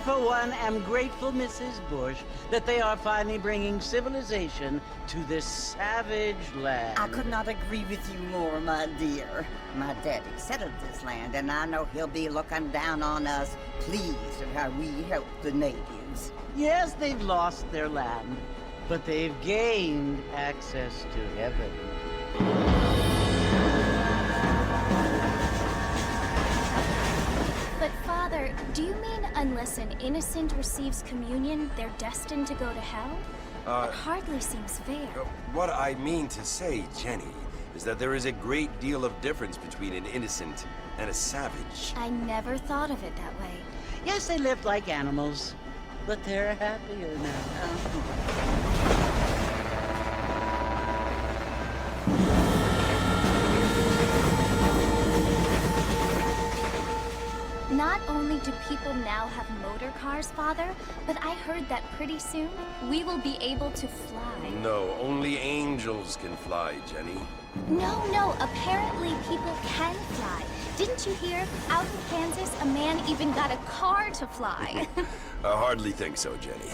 for one, am grateful, Mrs. Bush, that they are finally bringing civilization to this savage land. I could not agree with you more, my dear. My daddy settled this land, and I know he'll be looking down on us, pleased at how we help the natives. Yes, they've lost their land, but they've gained access to heaven. But Father, do you mean unless an innocent receives communion, they're destined to go to hell? That hardly seems fair. What I mean to say, Jenny, is that there is a great deal of difference between an innocent and a savage. I never thought of it that way. Yes, they lived like animals, but they're happier now. Not only do people now have motor cars, Father, but I heard that pretty soon we will be able to fly. No, only angels can fly, Jenny. No, apparently people can fly. Didn't you hear? Out in Kansas, a man even got a car to fly. I hardly think so, Jenny.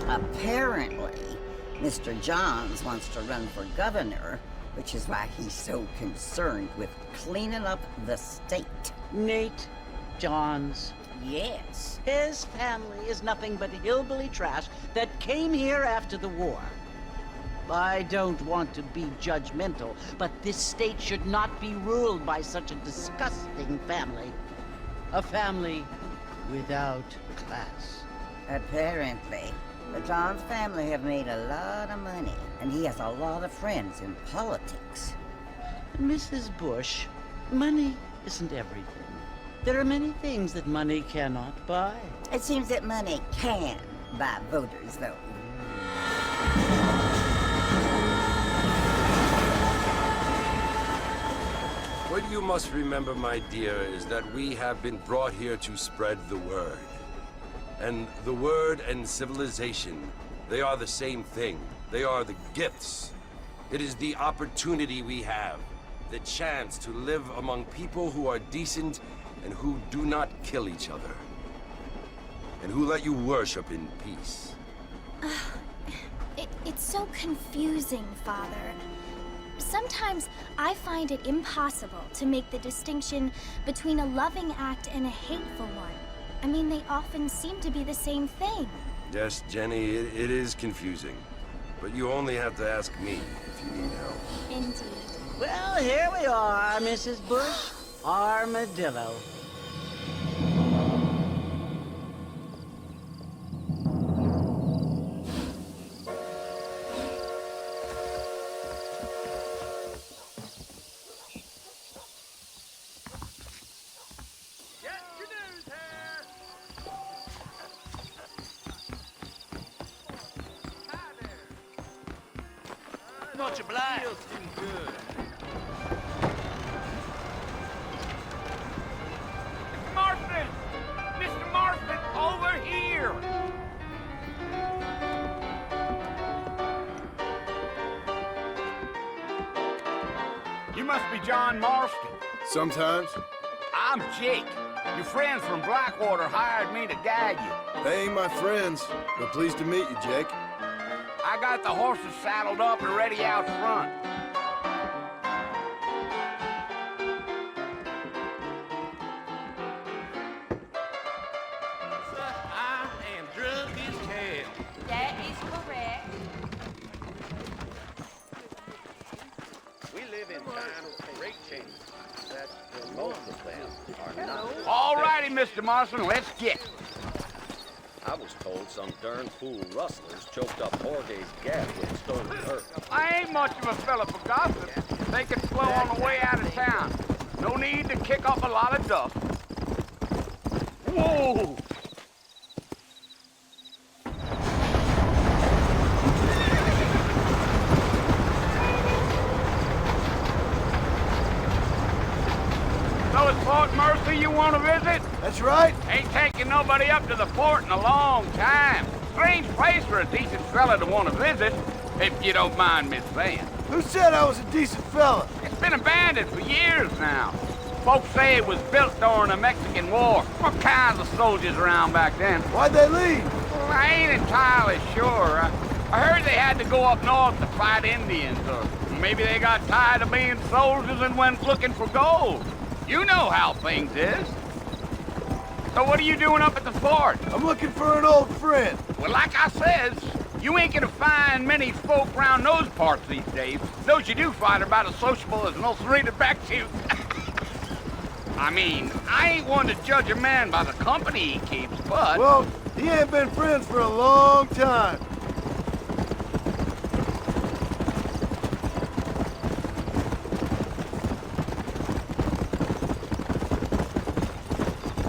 Apparently, Mr. Johns wants to run for governor, which is why he's so concerned with cleaning up the state. Nate Johns. Yes. His family is nothing but hillbilly trash that came here after the war. I don't want to be judgmental, but this state should not be ruled by such a disgusting family. A family without class. Apparently. The Johns family have made a lot of money, and he has a lot of friends in politics. Mrs. Bush, money isn't everything. There are many things that money cannot buy. It seems that money can buy voters, though. What you must remember, my dear, is that we have been brought here to spread the word. And the word and civilization, they are the same thing. They are the gifts. It is the opportunity we have, the chance to live among people who are decent and who do not kill each other. And who let you worship in peace. It's so confusing, Father. Sometimes I find it impossible to make the distinction between a loving act and a hateful one. I mean, they often seem to be the same thing. Yes, Jenny, it is confusing. But you only have to ask me if you need help. Indeed. Well, here we are, Mrs. Bush. Armadillo. Much obliged. Feels too good. Marston! Mr. Marston, over here! You must be John Marston. Sometimes. I'm Jake. Your friends from Blackwater hired me to guide you. They ain't my friends, but pleased to meet you, Jake. I got the horses saddled up and ready out front. I am drug his tail. That is correct. We live in times of great change. That most of them are not. All righty, Mr. Marston, let's get. I was told some darn fool rustlers choked up Jorge's gas with stolen earth. I ain't much of a fella for gossip. Think it's slow on the way out of town. No need to kick up a lot of dust. Whoa! So it's Fort Mercer you want to visit? That's right. Ain't taking nobody up to the fort in a long time. Strange place for a decent fella to want to visit, if you don't mind me saying. Who said I was a decent fella? It's been abandoned for years now. Folks say it was built during the Mexican War. All kinds of soldiers around back then. Why'd they leave? Well, I ain't entirely sure. I heard they had to go up north to fight Indians, or maybe they got tired of being soldiers and went looking for gold. You know how things is. So what are you doing up at the fort? I'm looking for an old friend. Well, like I says, you ain't gonna find many folk around those parts these days. Those you do find are about as sociable as an old serrated back tooth. I mean, I ain't one to judge a man by the company he keeps, but... Well, he ain't been friends for a long time.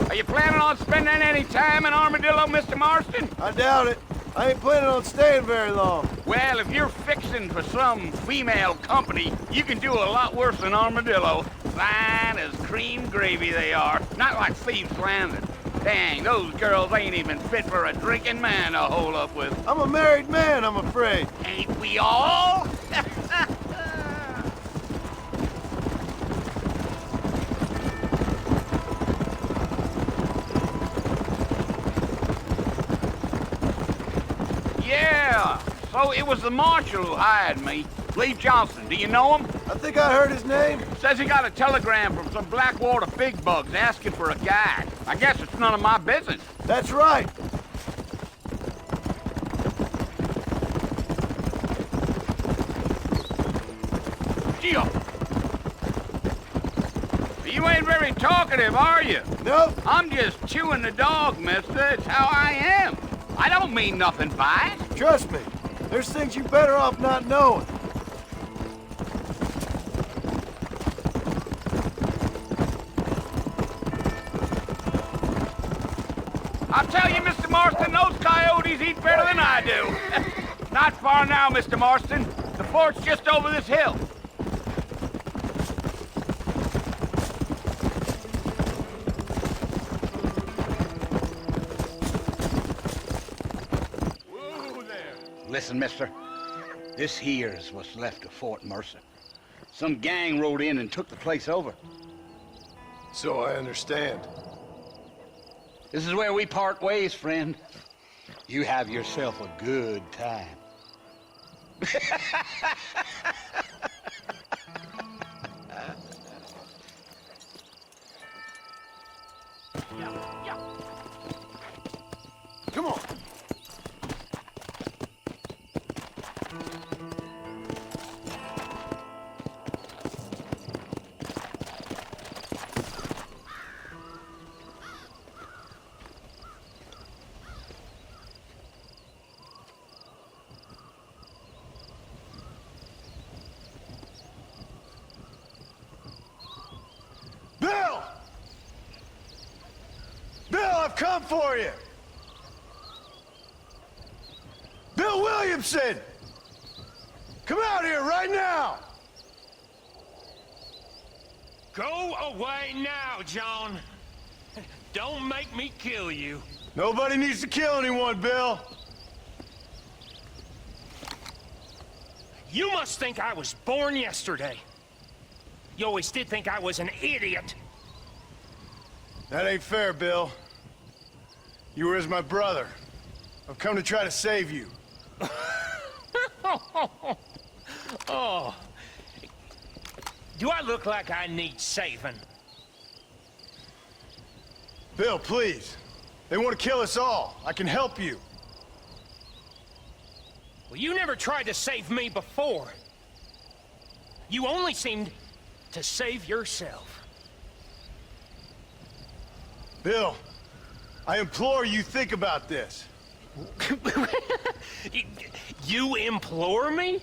Are you planning on spending any time in Armadillo, Mr. Marston? I doubt it. I ain't planning on staying very long. Well, if you're fixing for some female company, you can do a lot worse than Armadillo. Fine as cream gravy they are. Not like Thieves' Landing. Dang, those girls ain't even fit for a drinking man to hole up with. I'm a married man, I'm afraid. Ain't we all? Yeah, so it was the marshal who hired me. Lee Johnson, do you know him? I think I heard his name. Says he got a telegram from some Blackwater big bugs asking for a guide. I guess it's none of my business. That's right. Gio! You ain't very talkative, are you? Nope. I'm just chewing the dog, mister. It's how I am. I don't mean nothing by it. Trust me. There's things you better off not knowing. I'll tell you, Mr. Marston, those coyotes eat better than I do. Not far now, Mr. Marston. The fort's just over this hill. Whoa there. Listen, mister. This here's what's left of Fort Mercer. Some gang rode in and took the place over. So I understand. This is where we part ways, friend. You have yourself a good time. Come on. Bill! Bill, I've come for you! Bill Williamson! Come out here right now! Go away now, John. Don't make me kill you. Nobody needs to kill anyone, Bill. You must think I was born yesterday. You always did think I was an idiot. That ain't fair, Bill. You were as my brother. I've come to try to save you. Oh. Do I look like I need saving? Bill, please. They want to kill us all. I can help you. Well, you never tried to save me before. You only seemed to save yourself. Bill, I implore you think about this. You implore me?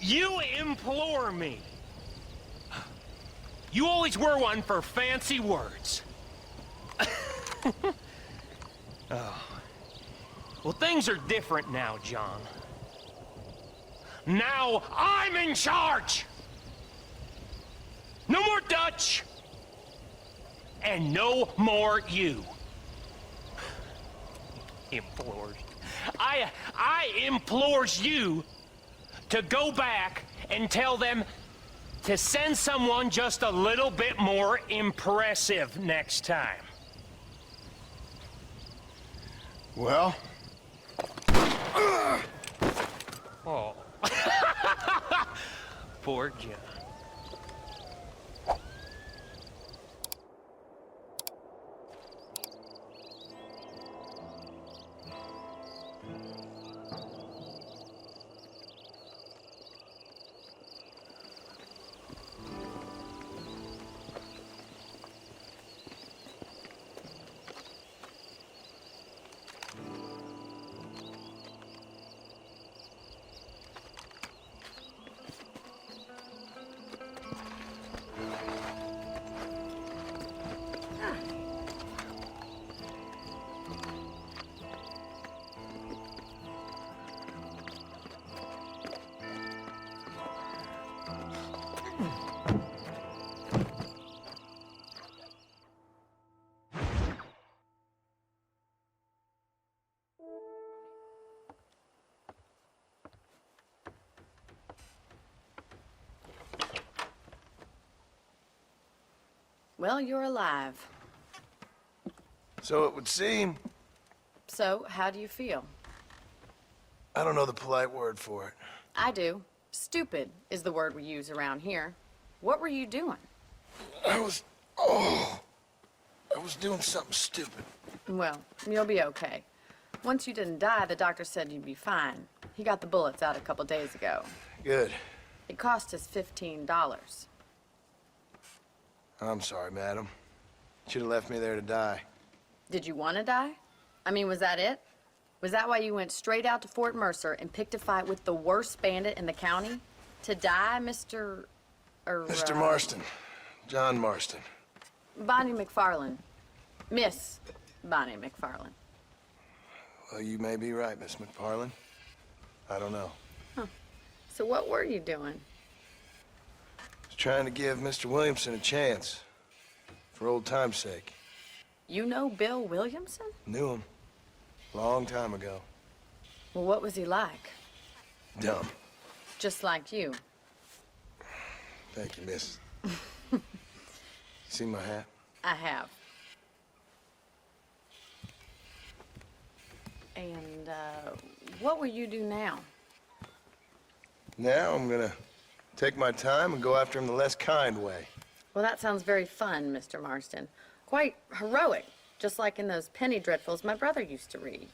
You implore me? You always were one for fancy words. Oh. Well, things are different now, John. Now I'm in charge! No more Dutch! And no more you. Implores. I implores you to go back and tell them to send someone just a little bit more impressive next time. Well? Oh. Poor John. Well, you're alive. So it would seem. So, how do you feel? I don't know the polite word for it. I do. Stupid is the word we use around here. What were you doing? I was doing something stupid. Well, you'll be okay. Once you didn't die, the doctor said you'd be fine. He got the bullets out a couple days ago. Good. It cost us $15. I'm sorry, madam. Should have left me there to die. Did you want to die? I mean, was that it? Was that why you went straight out to Fort Mercer and picked a fight with the worst bandit in the county? To die, Mr. Mr. Marston. John Marston. Bonnie MacFarlane. Miss Bonnie MacFarlane. Well, you may be right, Miss MacFarlane. I don't know. Huh. So what were you doing? I was trying to give Mr. Williamson a chance. For old time's sake. You know Bill Williamson? Knew him. Long time ago. Well, what was he like? Dumb. Just like you. Thank you, miss. See my hat? I have. And, what will you do now? Now I'm gonna take my time and go after him the less kind way. Well, that sounds very fun, Mr. Marston. Quite heroic, just like in those penny dreadfuls my brother used to read.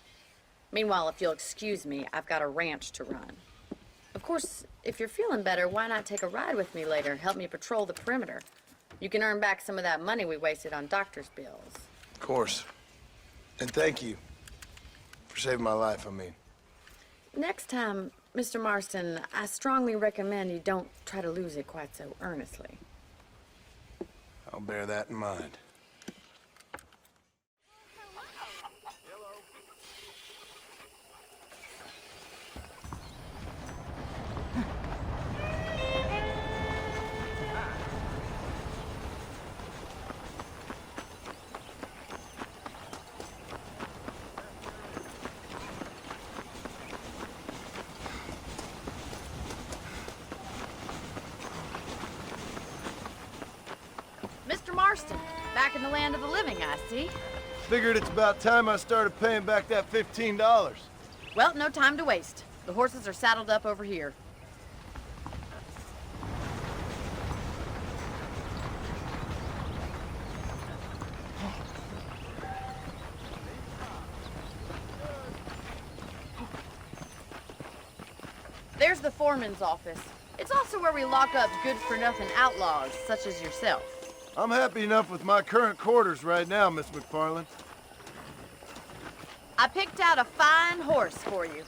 Meanwhile, if you'll excuse me, I've got a ranch to run. Of course, if you're feeling better, why not take a ride with me later and help me patrol the perimeter? You can earn back some of that money we wasted on doctor's bills. Of course. And thank you for saving my life, I mean. Next time, Mr. Marston, I strongly recommend you don't try to lose it quite so earnestly. I'll bear that in mind. Mr. Marston, back in the land of the living, I see. Figured it's about time I started paying back that $15. Well, no time to waste. The horses are saddled up over here. There's the foreman's office. It's also where we lock up good-for-nothing outlaws, such as yourself. I'm happy enough with my current quarters right now, Miss MacFarlane. I picked out a fine horse for you.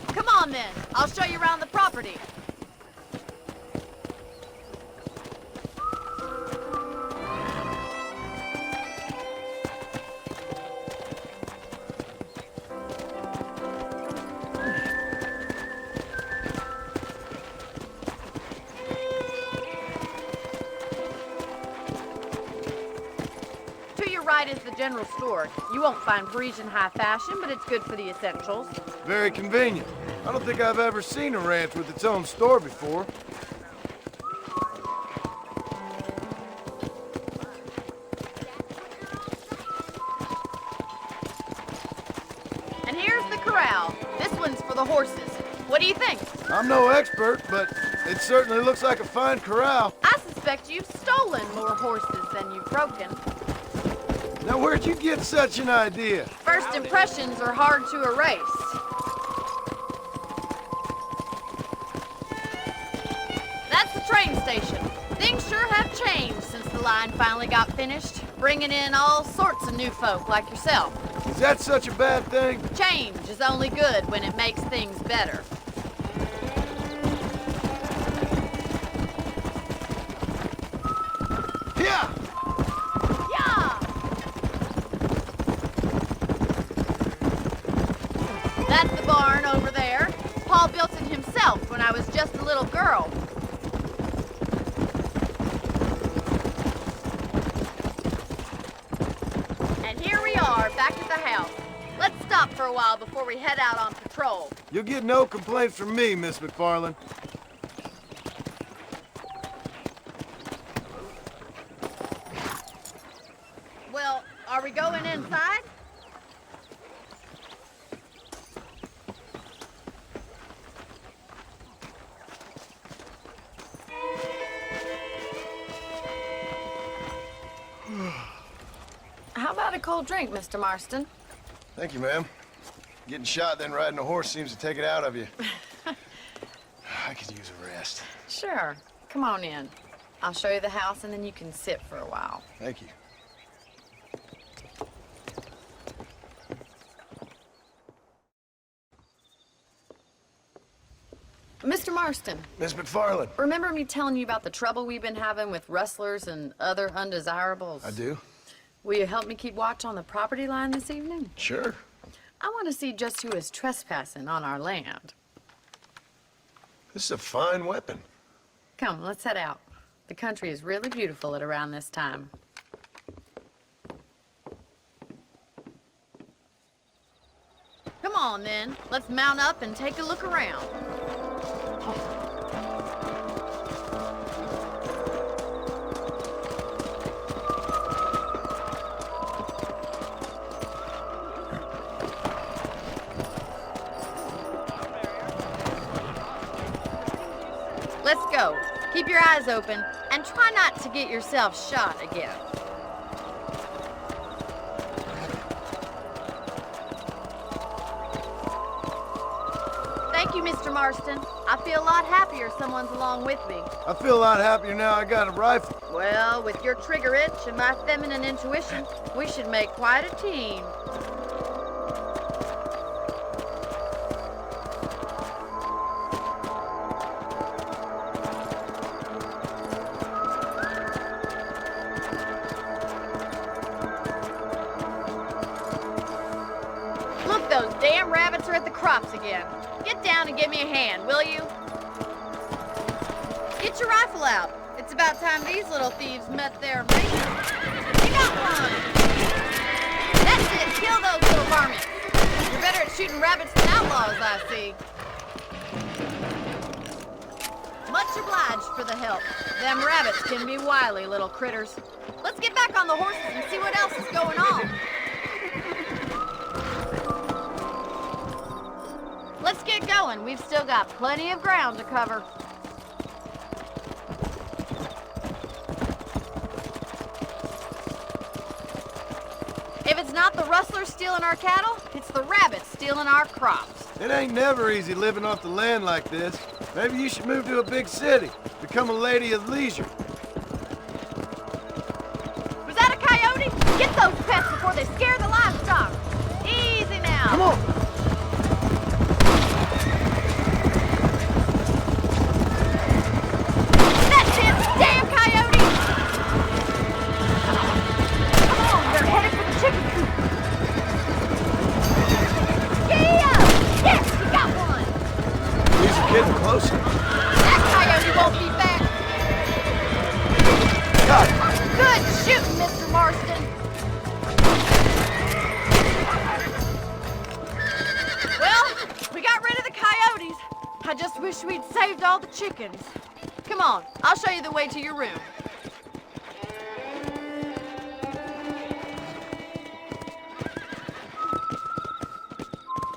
Come on, then. I'll show you around the property. side is the general store. You won't find Parisian high fashion, but it's good for the essentials. Very convenient. I don't think I've ever seen a ranch with its own store before. And here's the corral. This one's for the horses. What do you think? I'm no expert, but it certainly looks like a fine corral. I suspect you've stolen more horses than you've broken. Now, where'd you get such an idea? First impressions are hard to erase. That's the train station. Things sure have changed since the line finally got finished, bringing in all sorts of new folk like yourself. Is that such a bad thing? Change is only good when it makes things better. Yeah! Yeah! That's the barn over there. Paul built it himself when I was just a little girl. And here we are, back at the house. Let's stop for a while before we head out on patrol. You'll get no complaints from me, Miss MacFarlane. Well, are we going inside? How about a cold drink, Mr. Marston? Thank you, ma'am. Getting shot, then riding a horse seems to take it out of you. I could use a rest. Sure. Come on in. I'll show you the house, and then you can sit for a while. Thank you. Mr. Marston, Miss MacFarlane. remember me telling you about the trouble we've been having with rustlers and other undesirables? I do. Will you help me keep watch on the property line this evening? Sure. I want to see just who is trespassing on our land. This is a fine weapon. Come, let's head out. The country is really beautiful at around this time. Come on, then. Let's mount up and take a look around. Let's go. Keep your eyes open and try not to get yourself shot again. Thank you, Mr. Marston. I feel a lot happier someone's along with me. I feel a lot happier now I got a rifle. Well, with your trigger itch and my feminine intuition, we should make quite a team. Look, those damn rabbits are at the crops again. Get down and give me a hand, will you? Get your rifle out. It's about time these little thieves met their mate. You got one! That's it, kill those little varmints. You're better at shooting rabbits than outlaws, I see. Much obliged for the help. Them rabbits can be wily little critters. Let's get back on the horses and see what else is going on. Let's get going. We've still got plenty of ground to cover. If it's not the rustlers stealing our cattle, it's the rabbits stealing our crops. It ain't never easy living off the land like this. Maybe you should move to a big city. Become a lady of leisure. Was that a coyote? Get those pests before they scare the livestock. Easy now. Come on. That's it! Damn coyote! Come on, they're headed for the chicken coop. Yeah! Yes, we got one! These are getting closer. That coyote won't be back. Got it. Good shooting, Mr. Marston. wish we'd saved all the chickens. Come on, I'll show you the way to your room.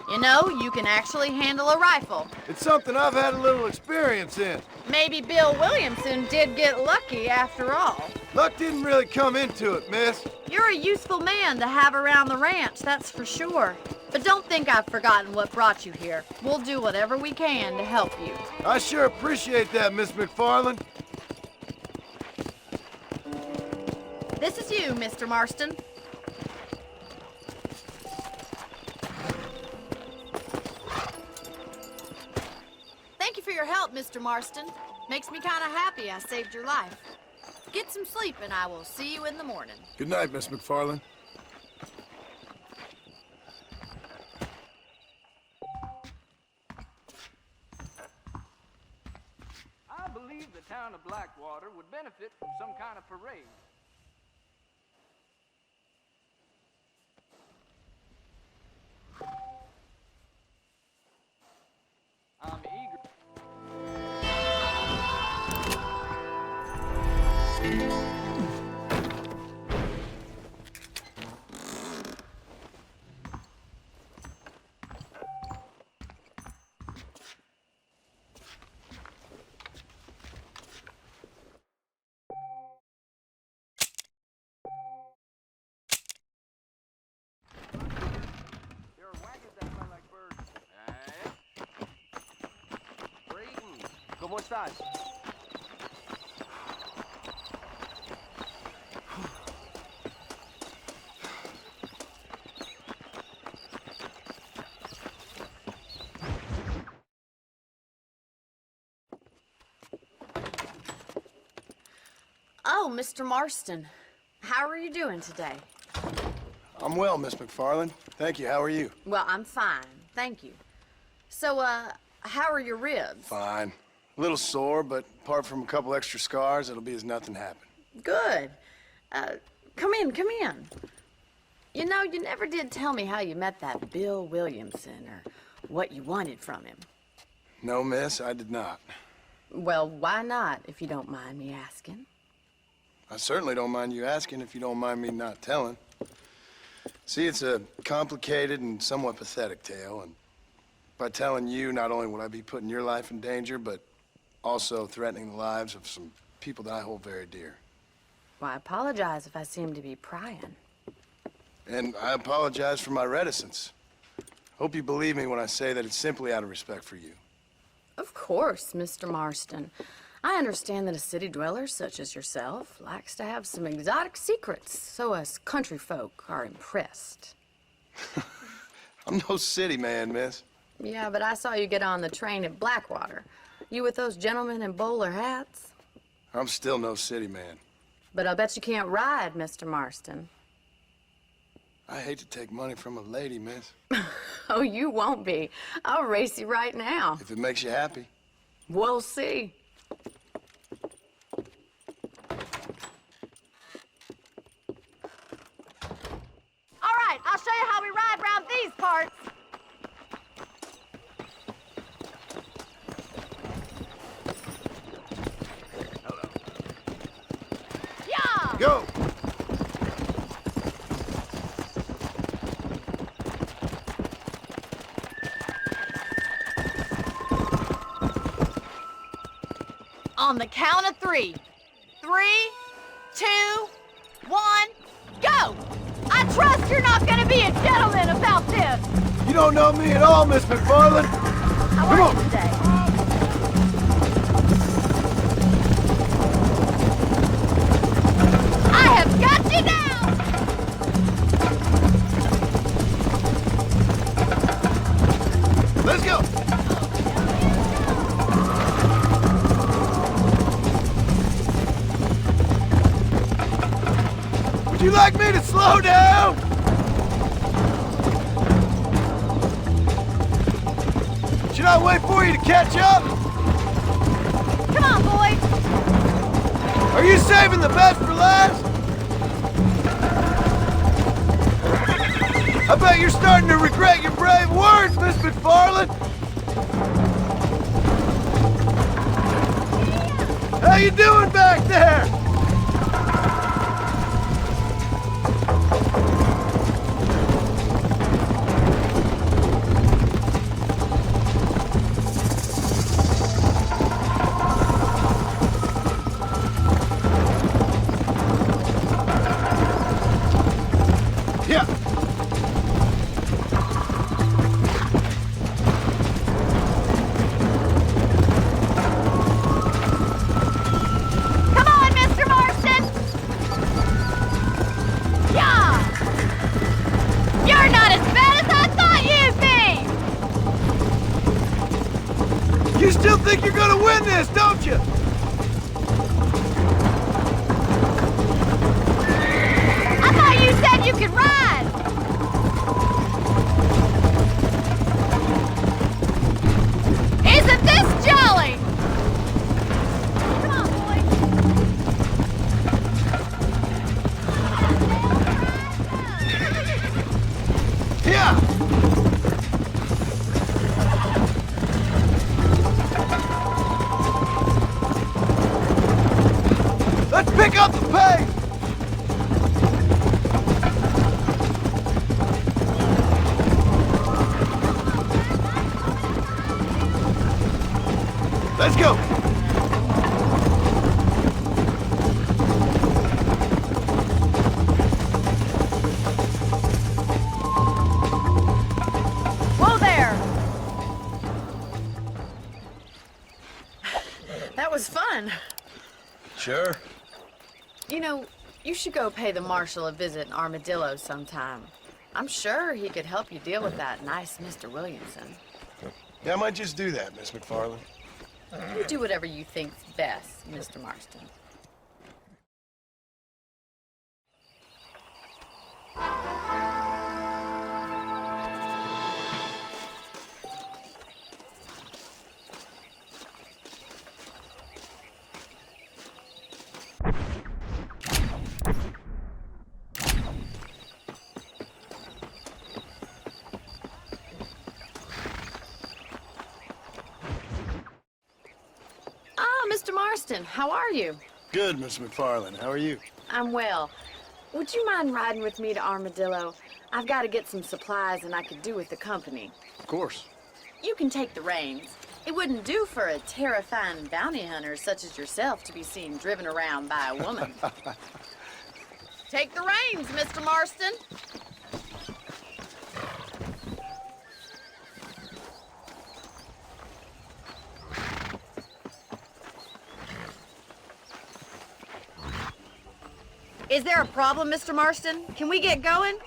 You know, you can actually handle a rifle. It's something I've had a little experience in. Maybe Bill Williamson did get lucky after all. Luck didn't really come into it, miss. You're a useful man to have around the ranch, that's for sure. But don't think I've forgotten what brought you here. We'll do whatever we can to help you. I sure appreciate that, Miss MacFarlane. This is you, Mr. Marston. Thank you for your help, Mr. Marston. Makes me kind of happy I saved your life. Get some sleep and I will see you in the morning. Good night, Miss MacFarlane. I believe the town of Blackwater would benefit from some kind of parade. I'm eager. There are wagons that fly like birds. Braden, ¿cómo estás? Oh, Mr. Marston. How are you doing today? I'm well, Miss MacFarlane. Thank you. How are you? Well, I'm fine. Thank you. So, how are your ribs? Fine. A little sore, but apart from a couple extra scars, it'll be as nothing happened. Good. Come in, come in. You know, you never did tell me how you met that Bill Williamson or what you wanted from him. No, miss, I did not. Well, why not, if you don't mind me asking? I certainly don't mind you asking if you don't mind me not telling. See, it's a complicated and somewhat pathetic tale, and by telling you, not only would I be putting your life in danger, but also threatening the lives of some people that I hold very dear. Well, I apologize if I seem to be prying. And I apologize for my reticence. Hope you believe me when I say that it's simply out of respect for you. Of course, Mr. Marston. I understand that a city dweller such as yourself likes to have some exotic secrets, so us country folk are impressed. I'm no city man, miss. Yeah, but I saw you get on the train at Blackwater. You with those gentlemen in bowler hats? I'm still no city man. But I'll bet you can't ride, Mr. Marston. I hate to take money from a lady, miss. Oh, you won't be. I'll race you right now. If it makes you happy. We'll see. All right, I'll show you how we ride around these parts. Yeah! Go! On the count of 3. 3, 2, 1, go! I trust you're not gonna be a gentleman about this. You don't know me at all, Miss MacFarlane. How Come are on. you today? I have got you now! Let's go! Would you like me to slow down? Should I wait for you to catch up? Come on, boys! Are you saving the best for last? I bet you're starting to regret your brave words, Miss MacFarlane. you doing back there? You still think you're gonna win this, don't you? I thought you said you could ride! Isn't this jolly? Come on, boys. Yeah! Let's pick up the pace! Let's go! Whoa there! That was fun. Sure. You know, you should go pay the marshal a visit in Armadillo sometime. I'm sure he could help you deal with that nice Mr. Williamson. Yeah, I might just do that, Miss MacFarlane. You do whatever you think's best, Mr. Marston. Mr. Marston, how are you? Good, Miss MacFarlane. How are you? I'm well. Would you mind riding with me to Armadillo? I've got to get some supplies and I could do with the company. Of course. You can take the reins. It wouldn't do for a terrifying bounty hunter such as yourself to be seen driven around by a woman. Take the reins, Mr. Marston. Is there a problem, Mr. Marston? Can we get going?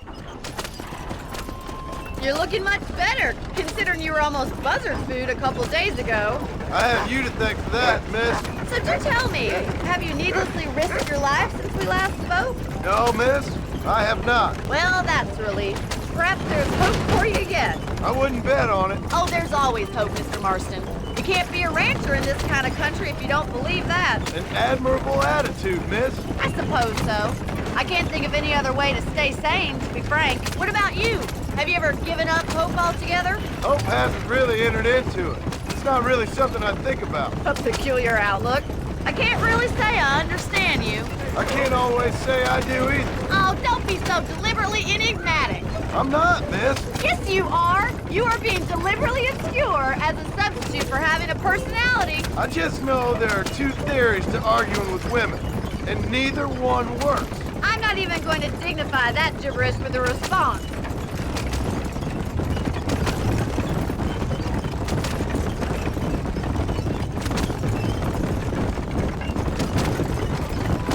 You're looking much better, considering you were almost buzzard food a couple days ago. I have you to thank for that, miss. So do tell me, have you needlessly risked your life since we last spoke? No, miss, I have not. Well, that's a relief. Perhaps there's hope for you yet. I wouldn't bet on it. Oh, there's always hope, Mr. Marston. You can't be a rancher in this kind of country if you don't believe that. An admirable attitude, miss. I suppose so. I can't think of any other way to stay sane, to be frank. What about you? Have you ever given up hope altogether? Hope hasn't really entered into it. It's not really something I think about. A peculiar outlook. I can't really say I understand you. I can't always say I do either. Oh, don't be so deliberately enigmatic. I'm not, miss. Yes, you are. You are being deliberately obscure as a substitute for having a personality. I just know there are two theories to arguing with women, and neither one works. I'm not even going to dignify that gibberish with a response.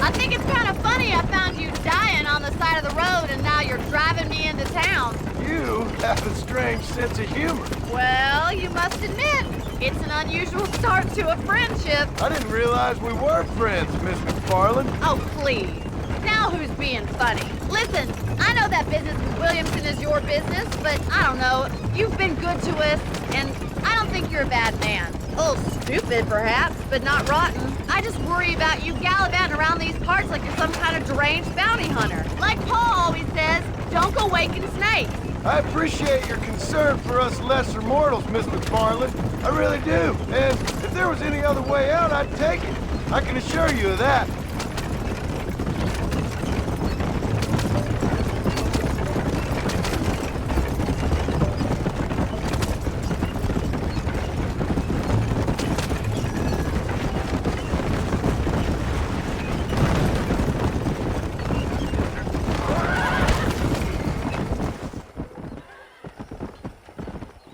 I think it's kind of funny I found you dying on the side of the road and now you're driving me into town. You have a strange sense of humor. Well, you must admit, it's an unusual start to a friendship. I didn't realize we were friends, Miss MacFarlane. Oh, please. Now who's being funny? Listen, I know that business with Williamson is your business, but I don't know. You've been good to us, and I don't think you're a bad man. A little stupid, perhaps, but not rotten. I just worry about you gallivanting around these parts like you're some kind of deranged bounty hunter. Like Paul always says, don't go waking snakes. I appreciate your concern for us lesser mortals, Miss MacFarlane. I really do. And if there was any other way out, I'd take it. I can assure you of that.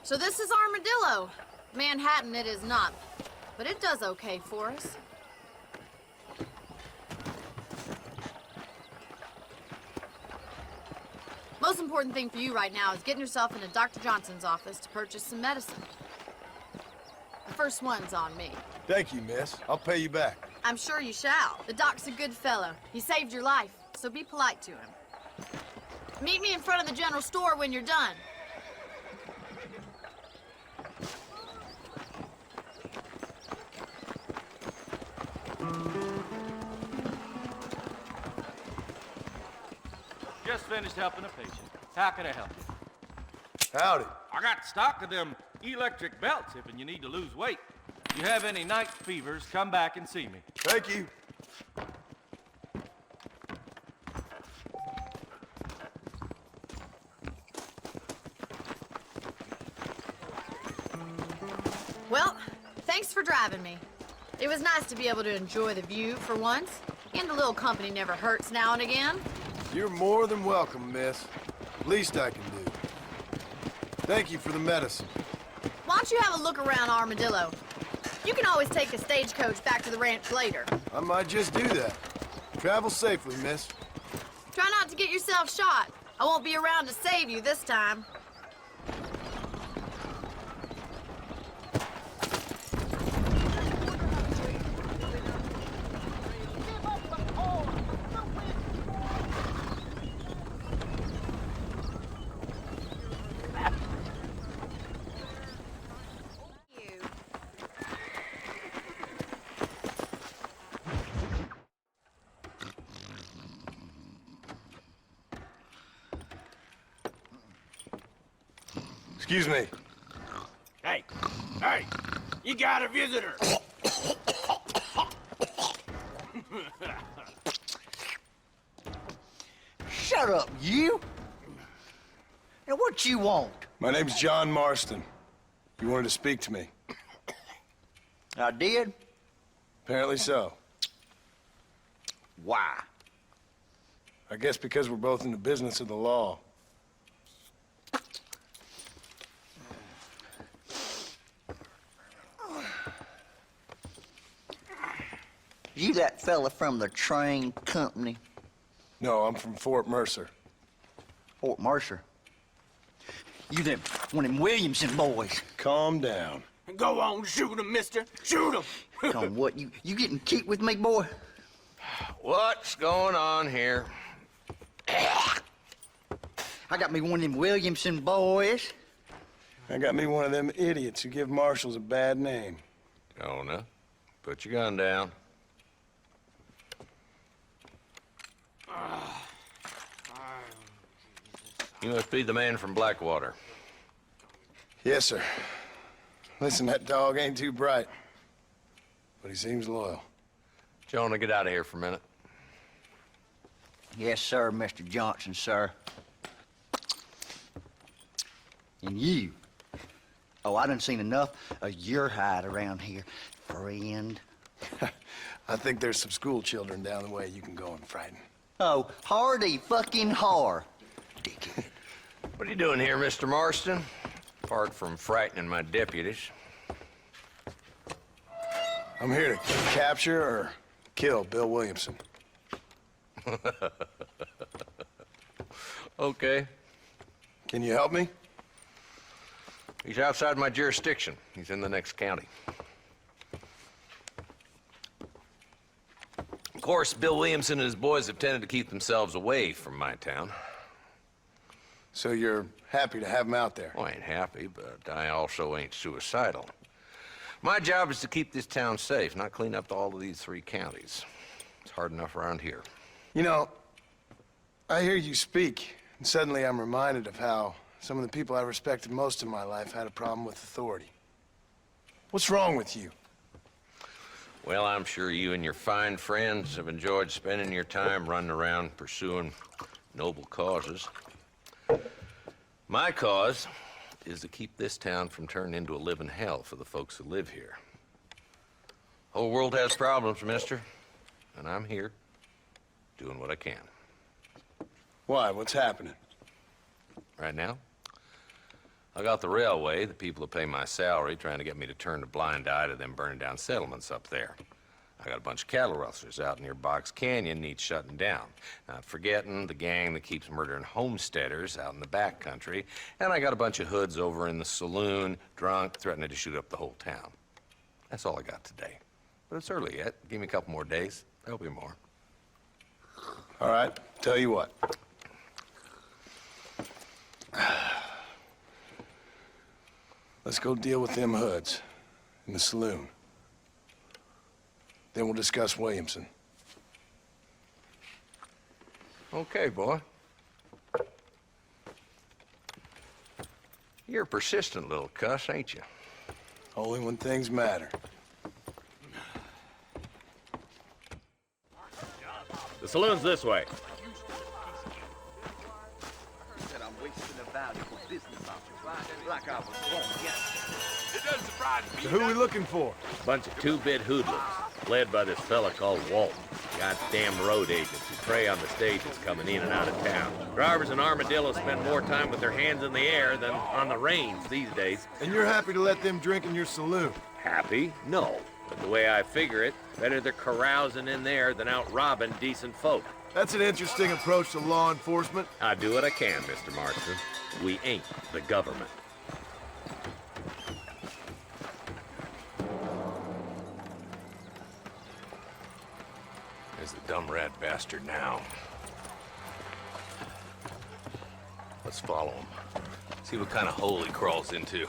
So this is Armadillo. Manhattan it is not, but it does okay for us. Most important thing for you right now is getting yourself into Dr. Johnson's office to purchase some medicine. The first one's on me. Thank you, miss. I'll pay you back. I'm sure you shall. The doc's a good fellow. He saved your life, so be polite to him. Meet me in front of the general store when you're done. Just finished helping a patient. How can I help you? Howdy. I got stock of them electric belts if you need to lose weight. If you have any night fevers, come back and see me. Thank you. Well, thanks for driving me. It was nice to be able to enjoy the view for once, and a little company never hurts now and again. You're more than welcome, miss. Least I can do. Thank you for the medicine. Why don't you have a look around Armadillo? You can always take a stagecoach back to the ranch later. I might just do that. Travel safely, miss. Try not to get yourself shot. I won't be around to save you this time. Excuse me. Hey, hey, you got a visitor. Shut up, you! Now what you want? My name's John Marston. You wanted to speak to me. I did? Apparently so. Why? I guess because we're both in the business of the law. You that fella from the train company? No, I'm from Fort Mercer. Fort Mercer? You them, one of them Williamson boys. Calm down. Go on, shoot him, mister. Shoot him. Come on, what, you getting kicked with me, boy? What's going on here? I got me one of them Williamson boys. I got me one of them idiots who give marshals a bad name. Jonah, put your gun down. You must be the man from Blackwater. Yes, sir. Listen, that dog ain't too bright, but he seems loyal. Jonah, get out of here for a minute. Yes, sir, Mr. Johnson, sir. And you. Oh, I done seen enough of your hide around here, friend. I think there's some school children down the way you can go and frighten. Oh, hardy fucking har. Dickhead. What are you doing here, Mr. Marston? Apart from frightening my deputies. I'm here to capture or kill Bill Williamson. Okay. Can you help me? He's outside my jurisdiction. He's in the next county. Of course, Bill Williamson and his boys have tended to keep themselves away from my town. So you're happy to have him out there? Well, I ain't happy, but I also ain't suicidal. My job is to keep this town safe, not clean up all of these 3 counties. It's hard enough around here. You know, I hear you speak, and suddenly I'm reminded of how some of the people I respected most in my life had a problem with authority. What's wrong with you? Well, I'm sure you and your fine friends have enjoyed spending your time running around pursuing noble causes. My cause is to keep this town from turning into a living hell for the folks who live here. Whole world has problems, mister, and I'm here doing what I can. Why? What's happening? Right now, I got the railway, the people who pay my salary, trying to get me to turn a blind eye to them burning down settlements up there. I got a bunch of cattle rustlers out near Box Canyon needs shutting down. Not forgetting the gang that keeps murdering homesteaders out in the back country. And I got a bunch of hoods over in the saloon, drunk, threatening to shoot up the whole town. That's all I got today. But it's early yet. Give me a couple more days. There'll be more. All right, tell you what. Let's go deal with them hoods in the saloon. Then we'll discuss Williamson. Okay, boy. You're a persistent little cuss, ain't you? Only when things matter. The saloon's this way. So who are we looking for? Bunch of two-bit hoodlums, led by this fella called Walton. Goddamn road agents who prey on the stages coming in and out of town. Drivers in Armadillo spend more time with their hands in the air than on the reins these days. And you're happy to let them drink in your saloon? Happy? No. But the way I figure it, better they're carousing in there than out robbing decent folk. That's an interesting approach to law enforcement. I do what I can, Mr. Marston. We ain't the government. There's the dumb rat bastard now. Let's follow him. See what kind of hole he crawls into.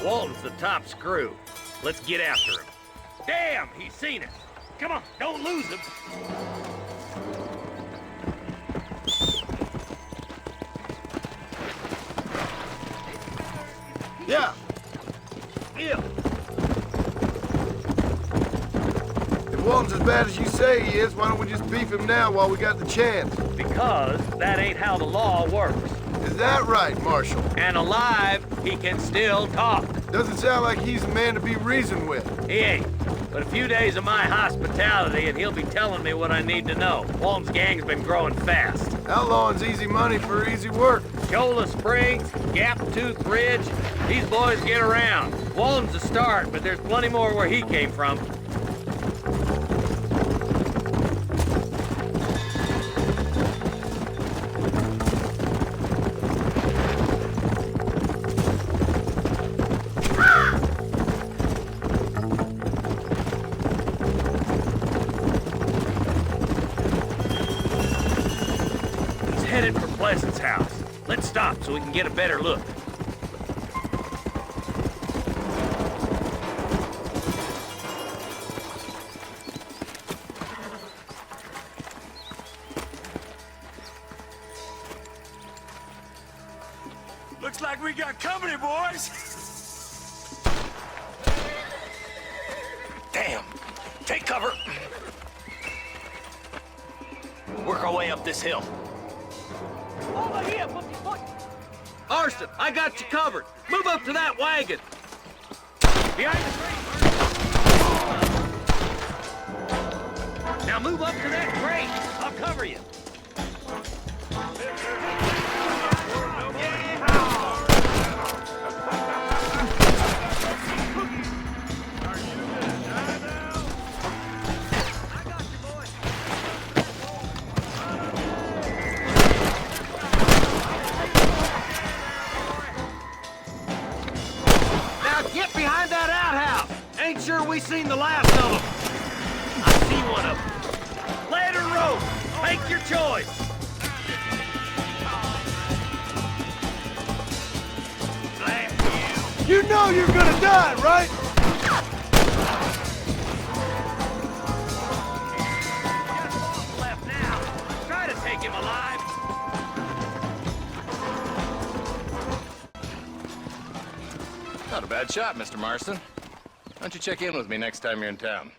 Walton's the top screw. Let's get after him. Damn, he's seen us. Come on, don't lose him. Yeah. Yeah. If Walton's as bad as you say he is, why don't we just beef him now while we got the chance? Because that ain't how the law works. Is that right, Marshal? And alive, he can still talk. Doesn't sound like he's the man to be reasoned with. He ain't. But a few days of my hospitality and he'll be telling me what I need to know. Walton's gang's been growing fast. Outlawing's easy money for easy work. Shola Springs, Gap Tooth Ridge, these boys get around. Walton's a start, but there's plenty more where he came from. Headed for Pleasant's house. Let's stop so we can get a better look. Looks like we got company, boys. Damn! Take cover! Work our way up this hill. Over here, Marston, I got you covered. Move up to that wagon. Behind the crate. Now move up to that crate. I'll cover you. Get behind that outhouse! Ain't sure we seen the last of them. I see one of them. Lead or rope, make your choice. You know you're gonna die, right? Left now. Try to take him alive. Not a bad shot, Mr. Marston. Why don't you check in with me next time you're in town?